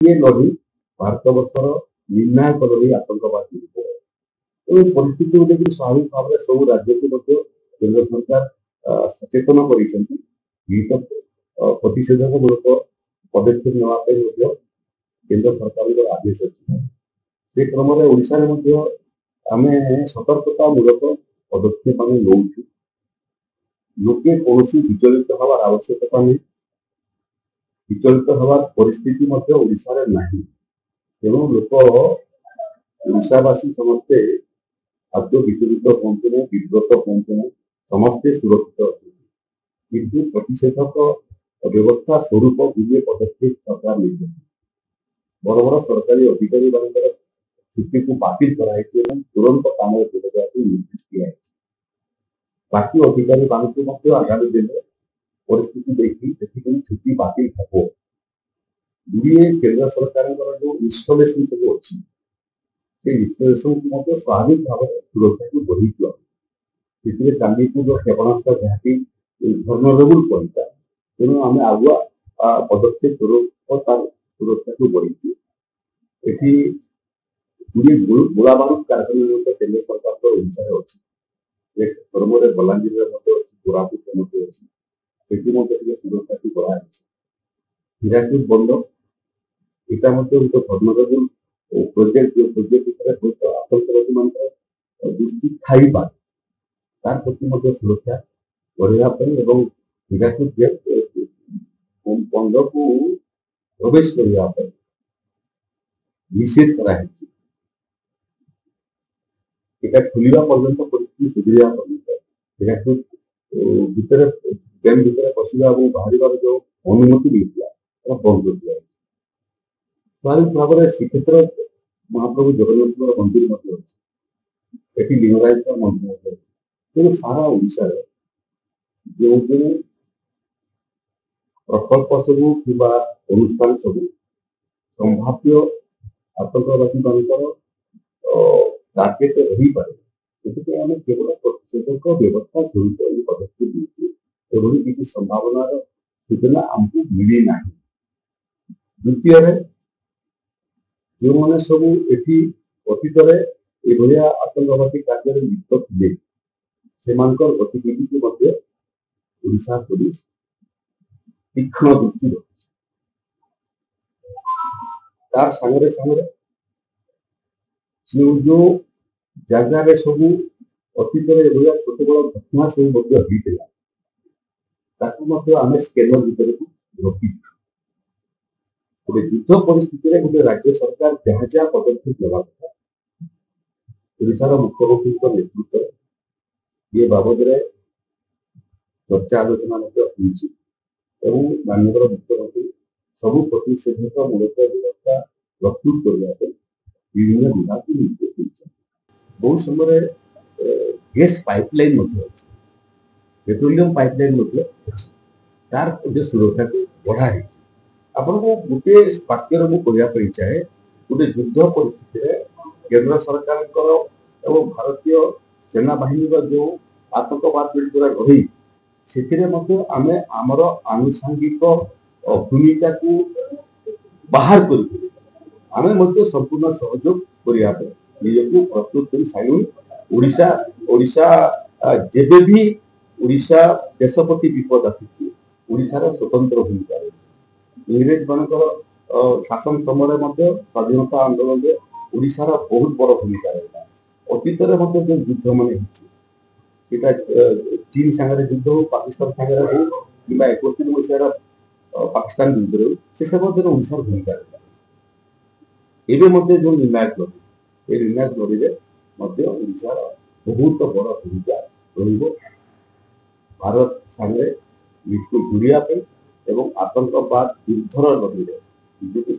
ये लड़ी भारत वर्षर निर्णायक लड़ी आतंकवाद विरुद्ध परिस्थिति को देखिए स्वाभाविक भाव में सब राज्य को केंद्र सरकार सचेतन कर प्रतिषेधक मूलक पदक्षेप नापी केंद्र सरकार आदेश अच्छी से क्रम आम सतर्कता मूलक पदक्षेप आम नौ लोके कौन विचलित हवार आवश्यकता नहीं विचलित हवार परिस्थिति ना तेणु लोक ओडावासी समस्ते खाद्य विचलित हूँ ना विव्रत हूँ ना समस्ते सुरक्षित अच्छे किंतु प्रतिषेधक व्यवस्था स्वरूप गुए पदक्षेप सरकार नहीं बड़ बड़ सरकारी अधिकारी छुट्टी को बातिल कराई तुरंत काम निर्देश दिखाई बाकी अधिकारी आगामी दिन में परिस्थिति देखी छुट्टी बातिल हम गुड़िए केंद्र सरकार जो इनस्टलेसन सब अच्छी इनस्टलेसन को स्वाभाविक भाव सुरक्षा को बढ़ी चांदीपुर क्षेपणास्त्र जहाँकि भर्नरेबल पड़ता तेणु आम आगुआ पदक्षेप स्वरूप तार सुरक्षा को बढ़ी गुड़िए गोला बारूद कारखाना केंद्र सरकार ओडार अच्छी क्रम बलांगीर कोरापुट अच्छी सुरक्षा को बढ़ा हीराकुद बंद यहाँ भर्नरेबल प्रोजेक्ट प्रोजेक्ट आतंकवादी मान दृष्टि थी पारे तार प्रति सुरक्षा बढ़ापी हीराकुद बंद को प्रवेश करने निषेध कराई खुलवा पर्यंत परिस्थिति सुधीरा पर्यंत हीराकुद भितर डैम भितर पशिया और बाहर जो अनुमति मिलता बंद कर दिया स्वाभाविक भाव में श्रीक्षेत्र महाप्रभु जगन्नाथ मंदिर अच्छी लिंगराज मंदिर तेणु सारा ओडिशा जो जो प्रकल्प सबू कि अनुष्ठान सबू संभाव्य आतंकवादी मान टार्गेट रही पाए आम केवल प्रतिषेधक व्यवस्था स्वरूप पदक्षेप एभली किसी संभावना सूचना आमको मिली ना द्वितीय जो मैंने सब ये अतीत एभलिया आतंकवादी कार्य लिप्त थे से गतिविधि को ओडिशा पुलिस तीक्ष्ण दृष्टि रखी तार सांगे सांगे जो जगार सब अतीत छोट बड़ घटना सब होता आम स्कैनर भर को रखी गोटे युद्ध परिस्थिति गोटे राज्य सरकार जहाँ जहाँ पदक्षेप लेवा कथा ओडार मुख्यमंत्री नेतृत्व ये बाबद चर्चा आलोचना माननीय मुख्यमंत्री सबू प्रतिषेधक मूलक व्यवस्था प्रस्तुत करने विभिन्न विभाग को निर्देश देते बहुत समय गैस पाइपलाइन पेट्रोलियम पाइपलाइन तार सुरक्षा को बढ़ाई आपन को गोटे वाक्य मुझे चाहे गोटे युद्ध परिस्थिति केंद्र सरकार भारतीय सेना बाहिनी जो आतंकवाद पीड़ित रही से आम आमर आनुषंगिक भूमिका को बाहर कर आम संपूर्ण सहयोग करने निजक प्रस्तुत कर सारू ओडिशा ओडिशा जेबे भी ओडिशा देशपति विपद आसी ओडिशार स्वतंत्र भूमिका इंग्रेज मान शासन समय स्वाधीनता आंदोलन में ओडिशार बहुत बड़ भूमिका रहा अतीत जो युद्ध मान चीन सांगे युद्ध हो पाकिस्तान सांगे हो कि 61 मसीहार पाकिस्तान युद्ध हो से सब ओडिशार भूमिका रहा एवं जो निर्णायक लड़ी ये निर्णायक लड़ी ओडिशार बहुत बड़ भूमिका भारत सांगे निजको जोड़ापी एवं आतंकवाद युद्धर लड़ी को